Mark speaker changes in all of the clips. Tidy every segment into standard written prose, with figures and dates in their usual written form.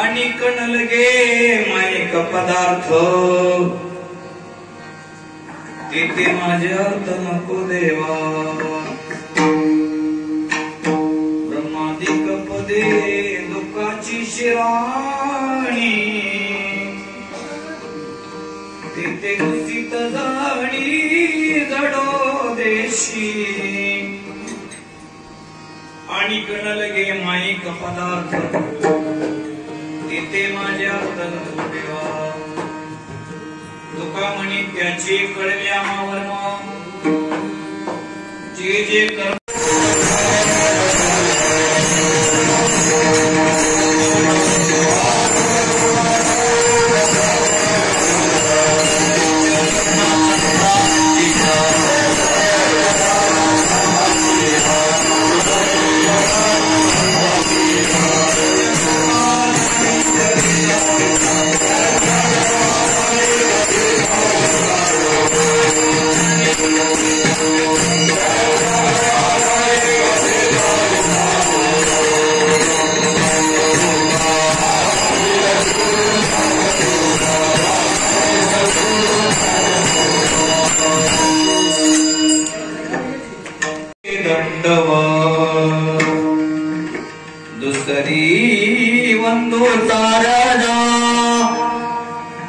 Speaker 1: आणि कणलगे मायक पदार्थ तेथे माझे अर्थ नको देवा ब्रह्मादिक पदे दुःखाची शिराणी तेथे दूषित जाणी जडो देशी आणि कणलगे मायिक पदार्थ तेथे माझ्या अर्थ देवा तुका म्हणे त्याचे कळल्या मावर्ण जे जे कर्म दुसरी वंदो ताराजा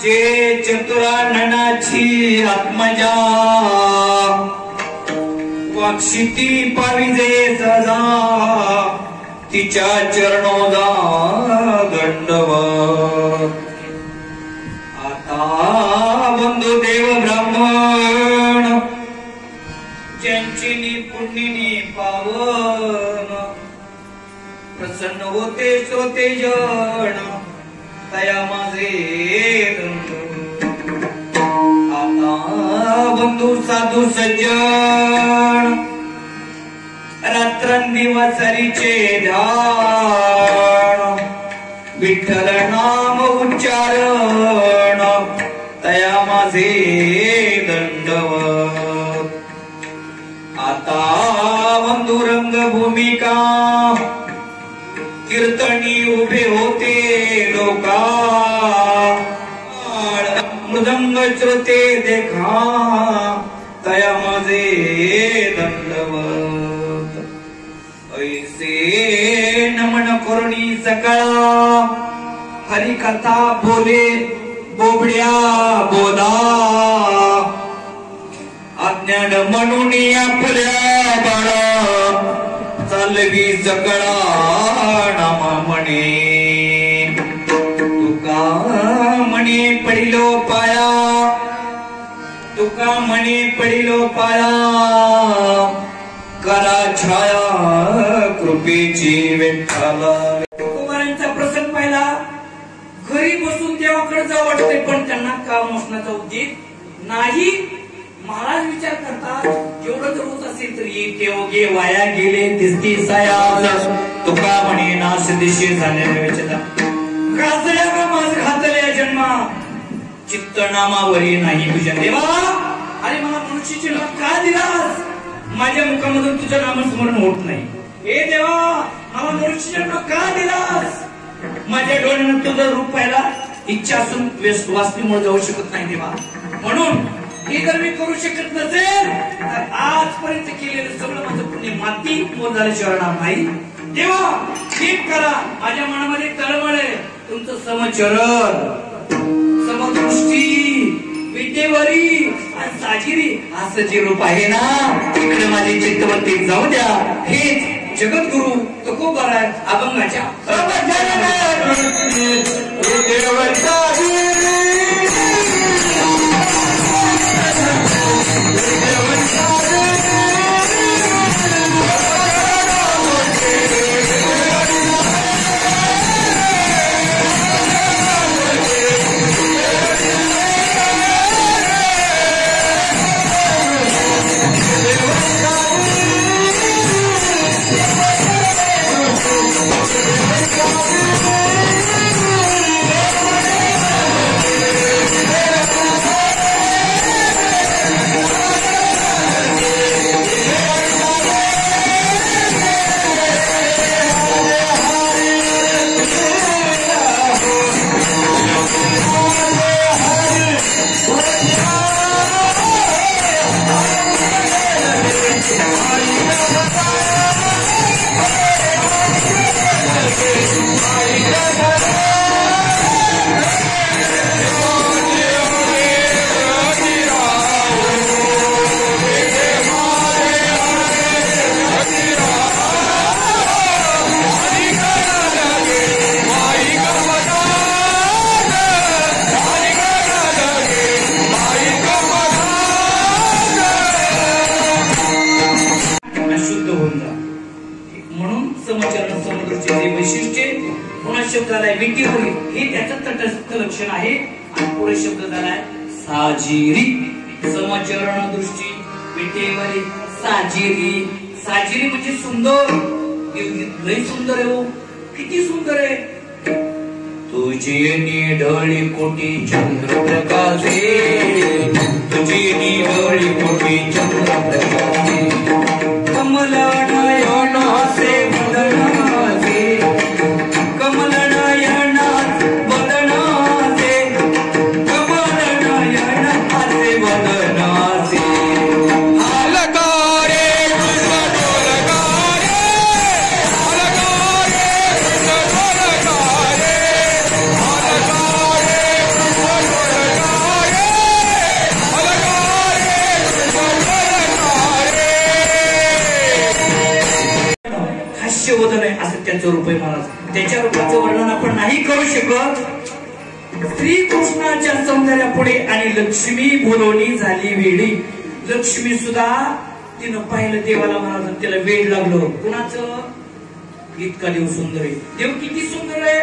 Speaker 1: जे चतुराननाची आत्मजा वाक्षिती पाविजे सदा तिच्या चरणोदा दंडवत आता बंधू देव ब्राह्मण ज्यांची पुण्यनी पावन प्रसन्न होते श्रोते जण तया माझे आता बंधू साधू सज्जन रात्रंदिवस हरीचे ध्यान विठ्ठल नाम उच्चारण तया माझे दंडवत आता बंधू रंग भूमिका कीर्तनी उभे होते लोका मृदंग श्रोते देखा तया माझे दंडवत ऐसे नमन करुणी सकाळा हरिकथा बोले बोबड्या बोधा अज्ञान म्हणून आपल्या बाळा चालवी सकाळा नामा म्हणे तुका म्हणे पडिलो पाया तुका म्हणे पडिलो पाया करा छाया कृपेची विठ्ठला तुकोबारांचा प्रसंग पाहिला घरी बसून देवाकडे जावं वाटतंय पण त्यांना काम असण्याचा उद्देश नाही महाराज विचार करतात जेवढं जर होत असेल तर येते ओगे वाया गेले दिसती साया तुका म्हणे नाश दिशे झालेल्या वेचता घातल्या का माझ घातल्या जन्मा चित्त नामावरी नाही तुझ्या देवा अरे मला मनुष्य जन्म का दिलास माझ्या मुखामधून तुझं नामस्मरण होत नाही हे देवा मला मनुष्य जन्म का दिलास माझ्या डोळ्यानं तुझं रूप पाहिला इच्छा असून वासनीमुळे जाऊ शकत नाही देवा म्हणून हे जर मी करू शकत नसेल तर आजपर्यंत केलेलं सगळं माझं पुण्य माती मोजायला नाही देवा ठीक करा माझ्या मनामध्ये तळमळ आहे तुमचं समचरण समदृष्टी विद्येवरी आणि साजिरी असं जे रूप आहे ना इकडे माझे चित्तवरती जाऊ द्या हेच जगद्गुरु तुकोबारा अभंगाच्या चरण समदृष्टी जे वैशिष्ट्य पुन्हा शब्द झालाय विटीवरी हे त्याचं तटस्थ लक्षण आहे आणि पुढे शब्द झालाय साजिरी समचरण दृष्टी विटीवरी साजिरी साजिरी म्हणजे सुंदर लय सुंदर आहे किती सुंदर आहे तुझी निढळी कोटी चंद्र प्रकाशे तुझी निढळी कोटी चंद्र प्रकाशे कमल नयनाचे वदनाचे कमल नयनाचे वदनाचे कमल नयनाचे वदनाचे वदन आहे असं त्याचं रूप आहे महाराज त्याच्या रूपाचं वर्णन आपण नाही करू शकत श्रीकृष्णाच्या सौंदर्यापुढे आणि लक्ष्मी बोलवणी झाली वेळी लक्ष्मी सुद्धा तिनं पाहिलं देवाला महाराज त्याला वेळ लागलो कुणाचं इतका देव सुंदर आहे देव किती सुंदर आहे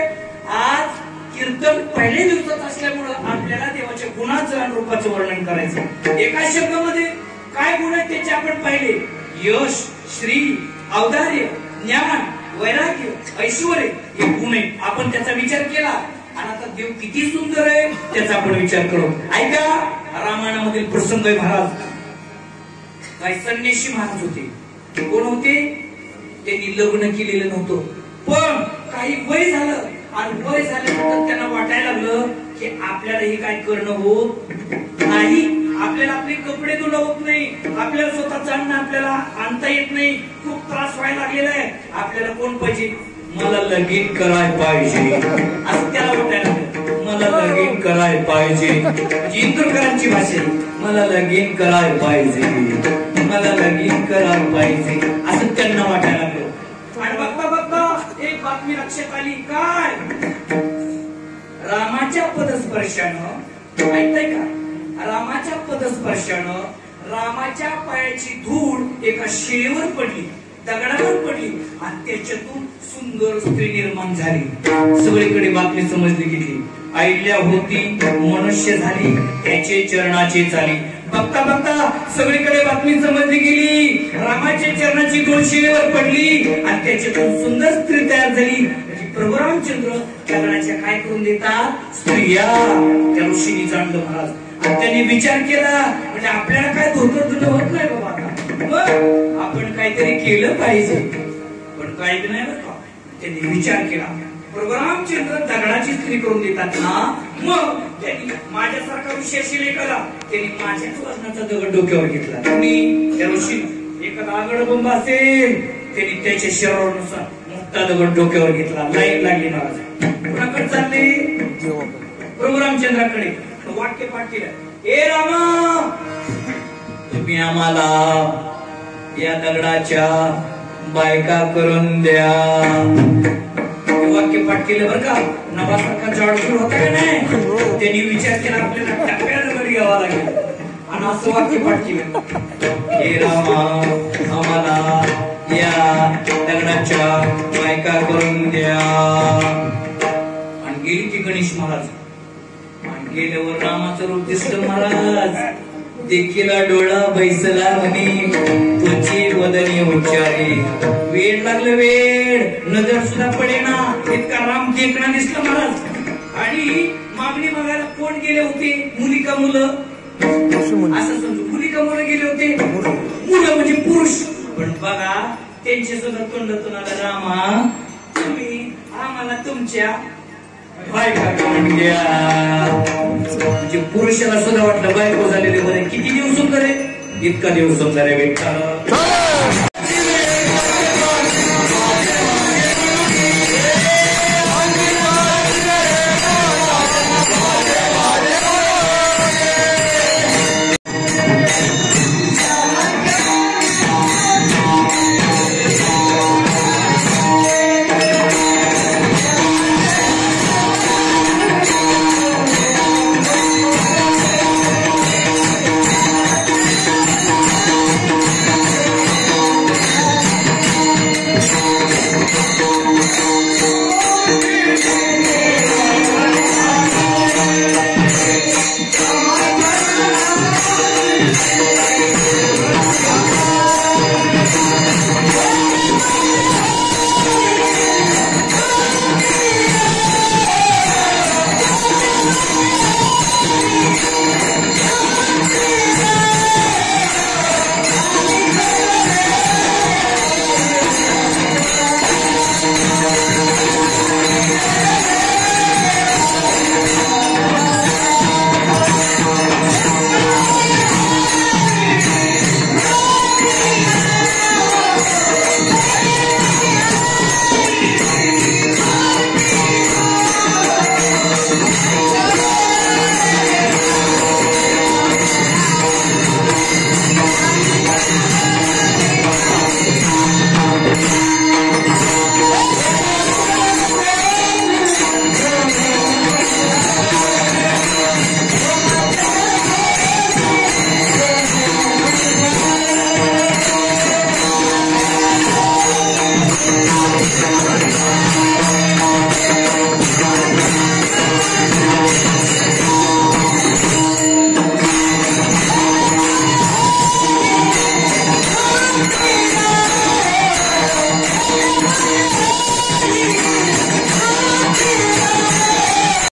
Speaker 1: आज कीर्तन पहिल्या दिवसात असल्यामुळं आपल्याला देवाच्या गुणाचं आणि रूपाचं वर्णन करायचं एका शब्दामध्ये काय गुण आहे त्याचे आपण पाहिले यश श्री औदार्य ज्ञान वैराग्य ऐश्वर्य हे गुण आहे आपण त्याचा विचार केला आणि आता देव किती सुंदर आहे त्याचा आपण विचार करू ऐका रामायणामधील प्रसंग आहे महाराज काही संन्यासी महाराज होते कोण होते त्यांनी लग्न केलेलं नव्हतं पण काही वय झालं आणि वय झाल्यानंतर त्यांना वाटायला लागलं की आपल्याला हे काय करणं होत नाही आपल्याला आपले कपडे धुणं होत नाही आपल्याला स्वतःचं अन्न आपल्याला आणता येत नाही खूप त्रास व्हायला लागलेला आहे आपल्याला कोण पाहिजे मला लगीन करायला पाहिजे असं त्याला वाटायला लागलं मला लगीन करायला पाहिजे इंदुरकरांची भाषा आहे मला लगीन करायला पाहिजे मला लगीन करायला पाहिजे असं त्यांना वाटायला लागलं आणि बघता बघता एक बातमी लक्षात आली काय रामाच्या पदस्पर्शानं ऐकताय का रामाच्या पदस्पर्शानं रामाच्या पायाची धूळ एका शिळेवर पडली दगडावर पडली आणि त्याच्यातून सुंदर स्त्री निर्माण झाली सगळीकडे बातमी समजली गेली ऐकल्या होती मनुष्य झाली त्याचे चरणाचे चाली बघता बघता सगळीकडे बातमी समजली गेली रामाच्या चरणाची धूळ शिळेवर पडली आणि त्याच्यातून सुंदर स्त्री तयार झाली प्रभू रामचंद्र दगडाच्या काय करून देतात स्त्रिया त्या ऋषीने जाणलं महाराज आणि त्यांनी विचार केला म्हणजे आपल्याला काय धोतर धुणं होत नाही बाबा आता मग आपण काहीतरी केलं पाहिजे पण काही नाही बरं का त्यांनी विचार केला प्रभू रामचंद्र दगडाची स्त्री करून देतात ना मग त्यांनी माझ्यासारखा ऋषी लेखाला त्यांनी माझ्याच वजनाचा दगड डोक्यावर घेतला तुम्ही त्या ऋषी एखादा आगड बंब असेल त्यांनी त्याच्या शरीरानुसार मोठा दगड डोक्यावर घेतला लाईन लागली महाराज कुणाकडे चालले प्रभू रामचंद्राकडे वाक्य पाठ केलं ए रामा तुम्ही आम्हाला या दगडाच्या बायका करून द्या वाक्य पाठ केलं बरं का नवासारखा जाडसूड होता का नाही त्यांनी विचार केला आपल्याला टप्प्या दगड घ्यावा लागेल आणि असं वाक्य पाठ केलं हे रामा आम्हाला या दगडाच्या बायका करून द्या आणि गेली ती गणेश महाराज गेल्यावर रामाचं रूप दिसलं महाराज देखीला डोळा बैसला म्हणे तुझी वदनी उच्चारी वेळ लागलं वेळ नजर सुद्धा पडेना इतका राम देखणा दिसला महाराज आणि मागणी बघायला कोण गेले होते मुली का मुलं असं समजू मुली का मुलं गेले होते मुलं म्हणजे पुरुष पण बघा त्यांचे सुद्धा तोंडातून आला रामा तुम्ही आम्हाला तुमच्या बायका करून द्या म्हणजे पुरुषाला सुद्धा वाटलं बायको झालेले बरे किती दिवस सुंदर आहे इतका दिवस सुंदर आहे विठ्ठल